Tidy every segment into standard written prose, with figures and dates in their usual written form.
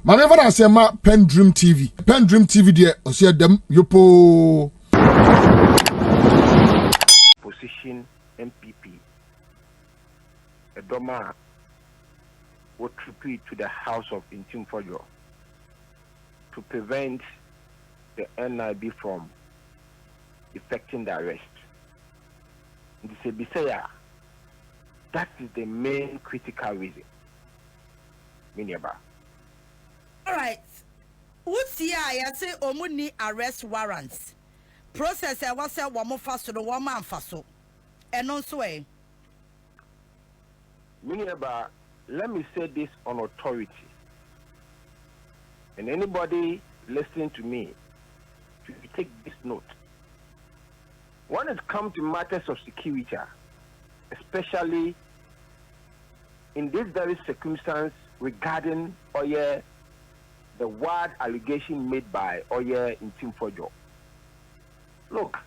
Maneva na say ma PENDREAM TV. PENDREAM TV there osia dem yopo. Position MPP. A doma would repeat to the house of Ntim Fordjor to prevent the NIB from effecting the arrest. That is the main critical reason. Miniaba. All right. What's here? I say omuni arrest warrants. Process I was a woman fast to the woman fast. And also, Miniaba, let me say this on authority. And anybody listening to me, should take this note. When it comes to matters of security, especially in this very circumstance regarding the word allegation made by Ntim Fordjor. Look,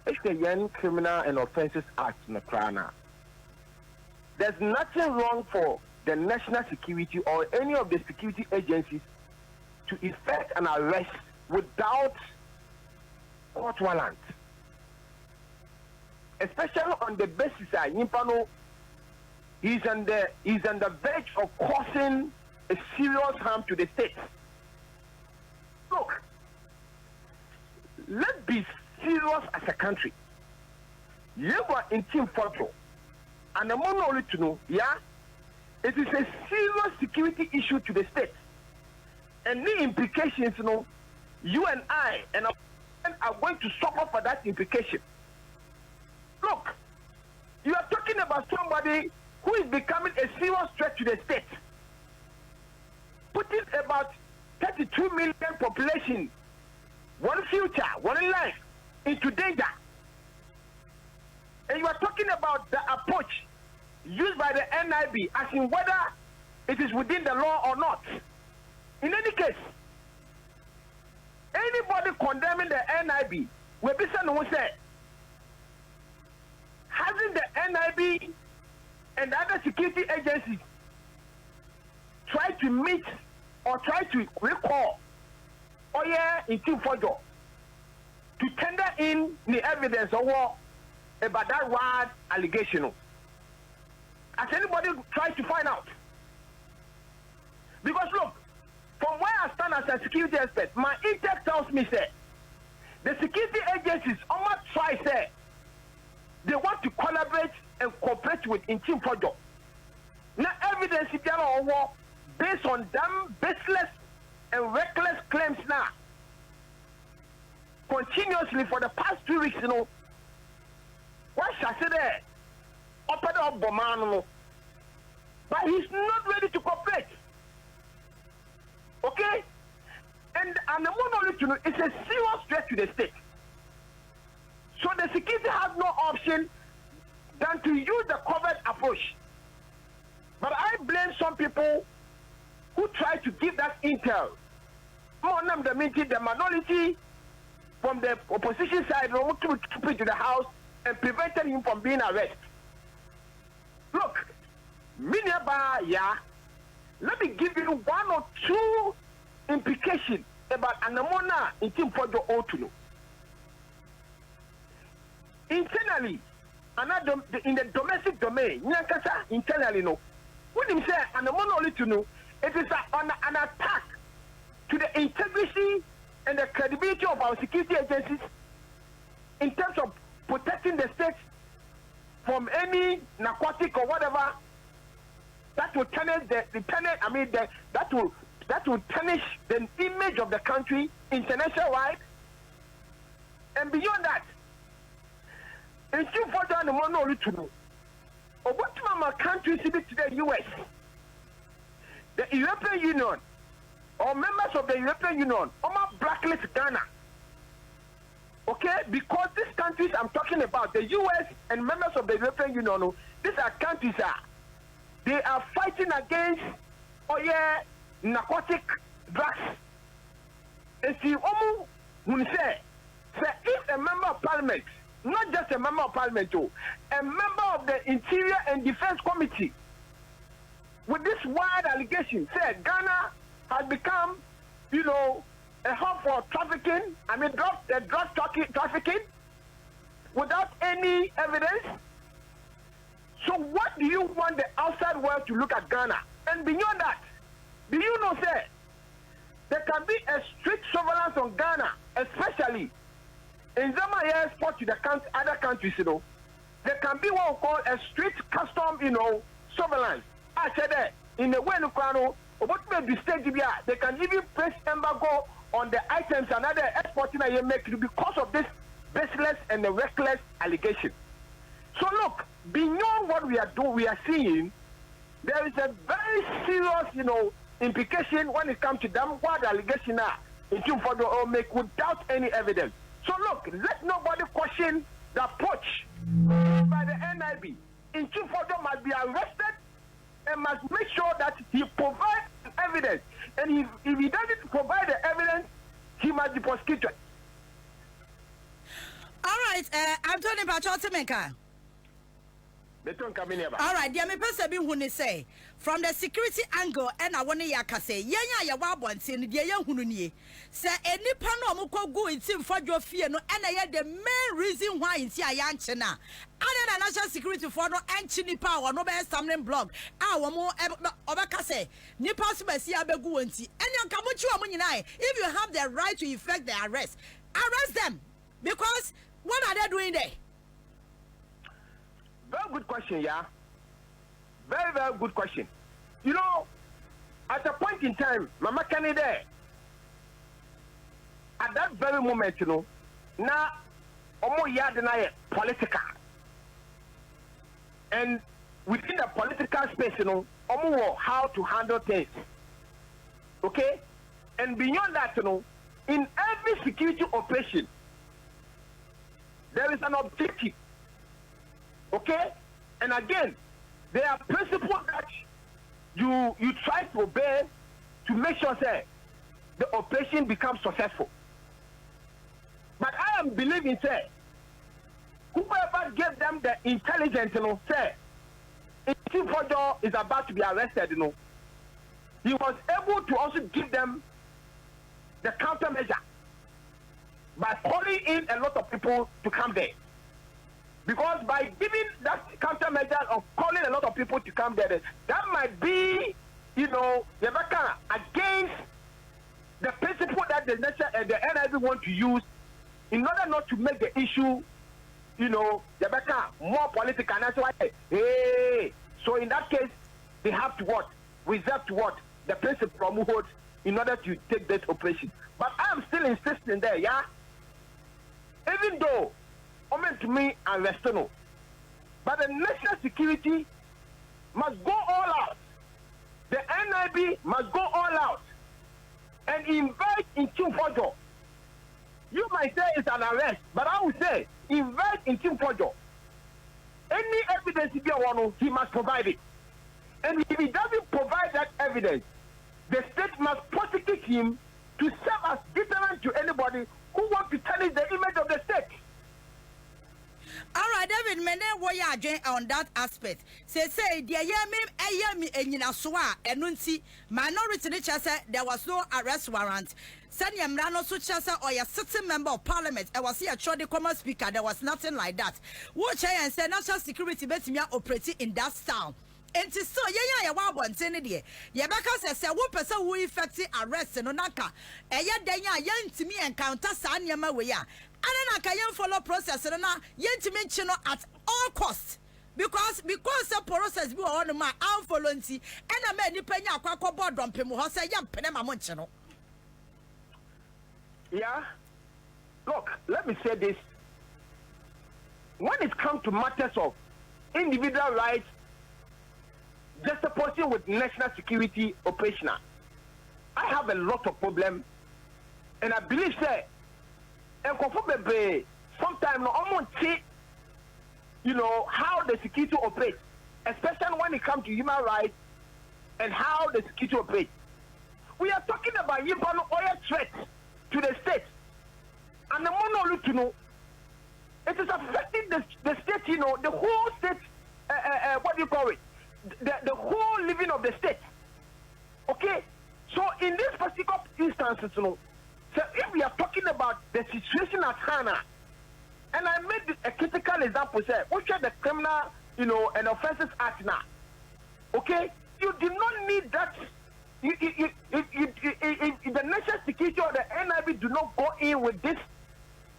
it's the Young Criminal and Offences Act in the Krana. There's nothing wrong for the national security or any of the security agencies to effect an arrest without court warrant. Especially on the basis that Yimpano is on the verge of causing a serious harm to the state. Look, let's be serious as a country. You are in Ntim Fordjor, and I'm only to know, it is a serious security issue to the state. And the implications, you and I are going to suffer for that implication. Look, you are talking about somebody who is becoming a serious threat to the state, putting about 32 million population, one future, one life, into danger. And you are talking about the approach used by the NIB, as in whether it is within the law or not. In any case, anybody condemning the NIB will be someone who said, hasn't the NIB and other security agencies try to meet or try to recall Ntim Fordjor to tender in the evidence of what about that word allegation? Has anybody tried to find out? Because look, from where I stand as a security expert, my intake tells me, say, the security agencies almost try, say, they want to collaborate and cooperate with Ntim Fordjor. Now, evidence is there based on them baseless and reckless claims now. Continuously for the past 2 weeks, what shall I say there? Open up Bomano. But he's not ready to cooperate. Okay? And the monolith, it's a serious threat to the state. So the security has no option than to use the covert approach. But I blame some people who try to give that intel. The minority from the opposition side to keep it to the house and prevented him from being arrested. Look, let me give you 1 or 2 implications about Anamona Ntim Fordjor ought to know. Internally, in the domestic domain, internally, what him say, Anamona only to know, it is an attack to the integrity and the credibility of our security agencies in terms of protecting the state from any narcotic or whatever that will tarnish that will tarnish the image of the country international wide. And beyond that, Ntim Fordjor and the one only to know. What my country to the US, the European Union, or members of the European Union, blacklist Ghana. Okay? Because these countries I'm talking about, the US and members of the European Union, these are countries they are fighting against narcotic drugs. And see, say if a member of parliament, not just a member of parliament, a member of the Interior and Defense Committee, with this wild allegation, say Ghana has become, you know, a hub for trafficking. I mean, drug trafficking without any evidence. So what do you want the outside world to look at Ghana? And beyond that, do you know, sir, there can be a strict surveillance on Ghana, especially in Zama export to the other countries, you know. There can be what we call a strict custom, you know, surveillance. I said that in the way they can even place embargo on the items and other exporting that you make because of this baseless and the reckless allegation. So look, beyond what we are doing, we are seeing there is a very serious, you know, implication when it comes to them what the allegation are in Fordjor or make without any evidence. So look, let nobody question the approach by the NIB. Fordjor must be arrested and must make sure that he provides evidence. And if he doesn't provide the evidence, he must be prosecuted. All right, Anthony Pachotimenka. All right, dear, me person be who say from the security angle, and I want to say, ya wabonti, and dear young Hununi. Say, any pano muko go in Tim Fordjor fear, no, and I had the main reason why in Tia Yanchena. Other than national security for no anchini power, no best stumbling block. Our more obakase, Nipas Messia Beguanti, and your Kamuchu Amunai. If you have the right to effect the arrest them. Because what are they doing there? Very good question, yeah. Very, very good question. You know, at a point in time, Mama Kenny there, at that very moment, you know, now, Omo Yadina political. And within the political space, you know, Omo how to handle things. Okay? And beyond that, you know, in every security operation, there is an objective. Okay? And again, there are principles that you try to obey to make sure that the operation becomes successful. But I am believing, say, whoever gave them the intelligence, you know, say, if Fordjor is about to be arrested, you know, he was able to also give them the countermeasure by calling in a lot of people to come there. Because by giving that countermeasure of calling a lot of people to come there, that might be, you know, against the principle that the NIB want to use in order not to make the issue, you know, more political. And that's why, hey, so in that case, they have to what? Reserve to what? The principle from holds in order to take that operation. But I am still insisting there, yeah? Even though to me and Westerno. But the national security must go all out. The NIB must go all out and invite Ntim Fordjor. You might say it's an arrest, but I would say invite Ntim Fordjor. Any evidence he must provide it. And if he doesn't provide that evidence, the state must prosecute him to serve as deterrent to anybody who wants to tarnish the image of the state. All right, David, mene woya adwen on that aspect. Say dear yemi enyina soa enunti minority ne chese there was no arrest warrant. Send yemra no so chese or a sitting member of parliament. I was here the common speaker. There was nothing like that. Watch and say national security betimi operating in that style. And so ya wabonte de ye beka say wo pese wo effect arrest no naka eya dan ya ntimi encounter sa nyama we ya ana naka yen follow process no na yentimi nchi no at all costs because the process bi on ma am follow nti ena ma nipa nya akwakọ board dompem ho say ya mpene ma mo nchi no. Yeah, look, let me say this. When it comes to matters of individual rights, just supporting with national security operational, I have a lot of problems, and I believe that, and sometimes no one see, you know, how the security operates, especially when it comes to human rights and how the security operates. We are talking about oil threat to the state, and the monolith, you know, it is affecting the state, you know, the whole state. What do you call it? The whole living of the state. Okay? So in this particular instance, so if we are talking about the situation at hand, and I made a critical example, say, which are the criminal, and offences act now. Okay, you do not need that. The national security or the NIB do not go in with this,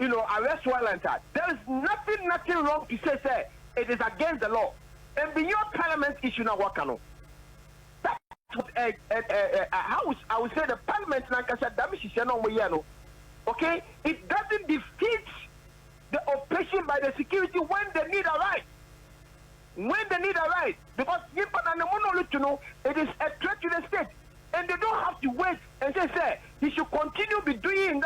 arrest warrant. There is nothing wrong to say it is against the law. And beyond parliament issue now, what can that's what I would say the parliament okay, it doesn't defeat the operation by the security when the need arise. When the need arise, because it is a threat to the state. And they don't have to wait and say he should continue be doing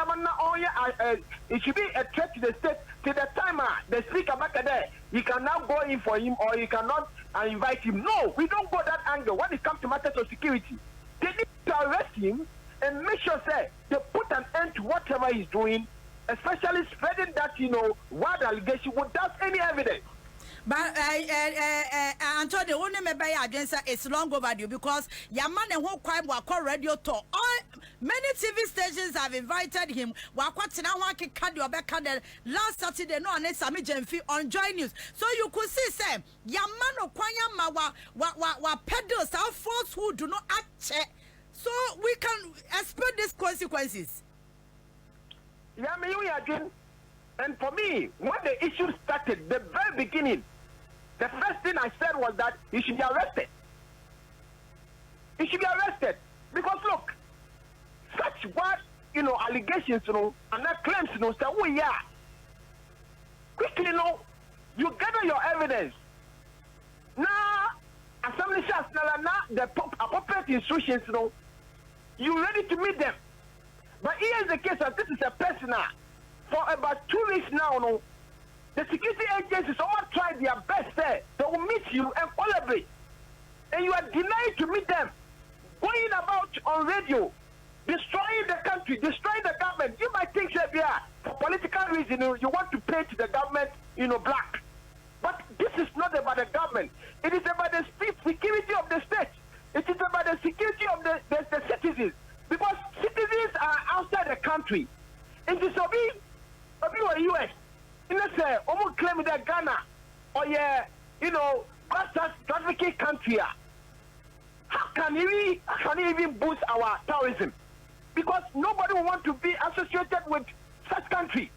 it should be a threat to the state till the time the speaker back there, he can now go in for him or he cannot invite him. No, we don't go that angle when it comes to matters of security. They need to arrest him and make sure they put an end to whatever he's doing, especially spreading that wild allegation without any evidence. But Antonio, only maybe against it's long overdue because Yaman and whole crime were called radio talk. Many TV stations have invited him. Last Saturday, no, and Sami Jenfi on Joy News. So you could see, say, Yaman or Kwayama wa peddlers are folks who do not act. So we can expect these consequences. And for me, when the issue started, the very beginning, the first thing I said was that he should be arrested. He should be arrested. Because look, such what, allegations, and that claims, say, oh yeah. Quickly, you gather your evidence. Now, assembly shall now the appropriate instructions, you ready to meet them. But here is the case that this is a personal. For about 2 weeks now, the security agencies all tried their best there. They will meet you and collaborate. And you are denied to meet them. Going about on radio, destroying the country, destroying the government. You might think that, for political reasons, you want to paint the government, black. But this is not about the government. It is about the security of the state. It is about the security of the citizens. Because citizens are outside the country. And to be US, say, almost claim that Ghana or trafficking country. How can he even boost our tourism? Because nobody will want to be associated with such country.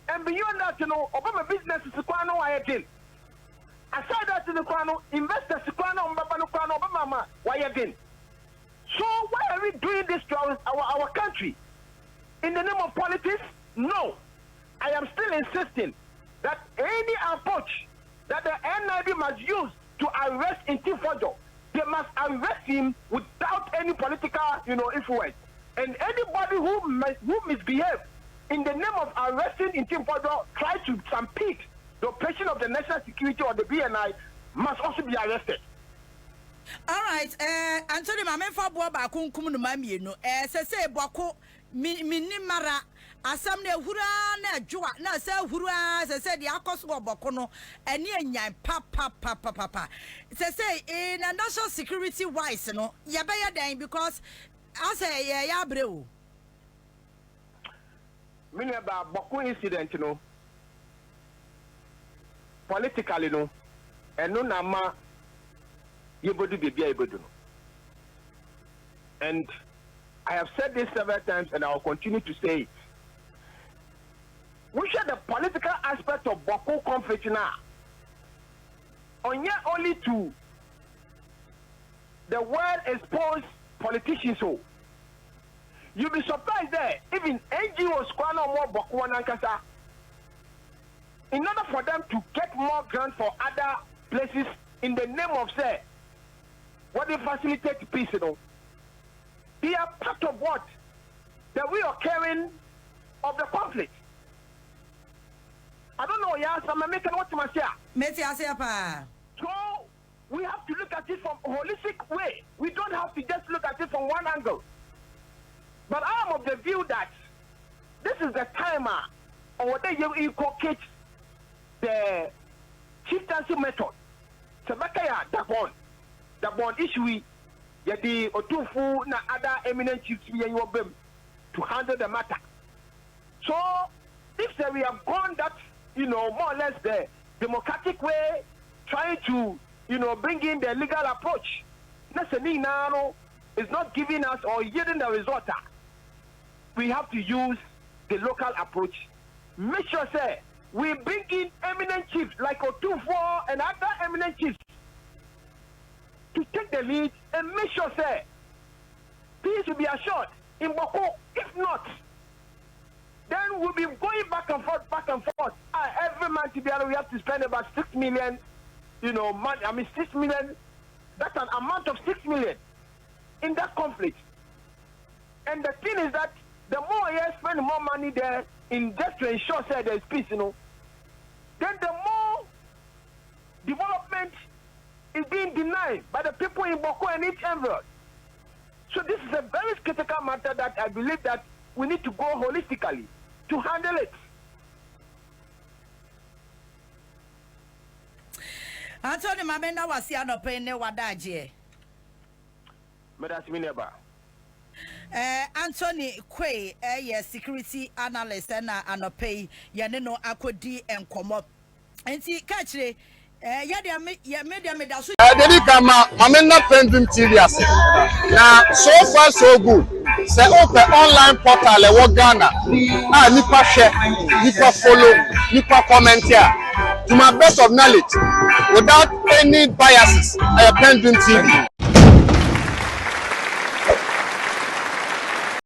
And beyond that, Obama business is again. Aside that, investors Obama again. So why are we doing this to our country? In the name of politics? No. I am still insisting that any approach that the NIB must use to arrest Ntim Fordjor, they must arrest him without any political, influence. And anybody who misbehave in the name of arresting Ntim Fordjor, try to stampede the operation of the national security or the BNI, must also be arrested. All right, Anthony, my man for Boba Kunkum no Mami, say Boko Minimara. Asam ne hura na jua na se hura se the akoso bokono eni enyan papa se in a national security wise no ya be ya dan because as a ya breu mini ba boko incident no politically no eno na ma yebodu bibia yebodu no. And I have said this several times and I will continue to say it. We share the political aspect of Boko conflict now. Only to the world exposed politicians. So you'll be surprised there, even NGOs more Boko Nankasa. In order for them to get more grants for other places in the name of say what they facilitate peace, they are part of what? The reoccurring of the conflict. I don't know, I'm making what you must say. So we have to look at it from a holistic way. We don't have to just look at it from one angle. But I am of the view that this is the time or what they inculcate the chieftaincy method. So the bond issue, Yeti Otufu na other eminent chiefs to handle the matter. So if we have gone that, more or less the democratic way, trying to, bring in the legal approach, is not giving us or yielding the result. We have to use the local approach. Make sure, say, we bring in eminent chiefs like Otufu and other eminent chiefs to take the lead and make sure, say, peace will be assured in Boko. If not, then we'll be going back and forth. Every month together we have to spend about 6 million, money. 6 million, that's an amount of 6 million in that conflict. And the thing is that the more you spend more money there in just to ensure that there's peace, then the more development is being denied by the people in Boko and each envelope. So this is a very critical matter that I believe that we need to go holistically to handle it. Anthony Mamenda was here no pay ne wadaje. Medasimineba. Anthony Kwe, security analyst na anopay yane no akodi enkomo. Enti kachire Mamenda PENDREAM TV ase. Now so far so good. Say open online portal e wo Ghana. Nipa share, nipa follow, nipa comment here. To my best of knowledge, without any biases, PENDREAM TV.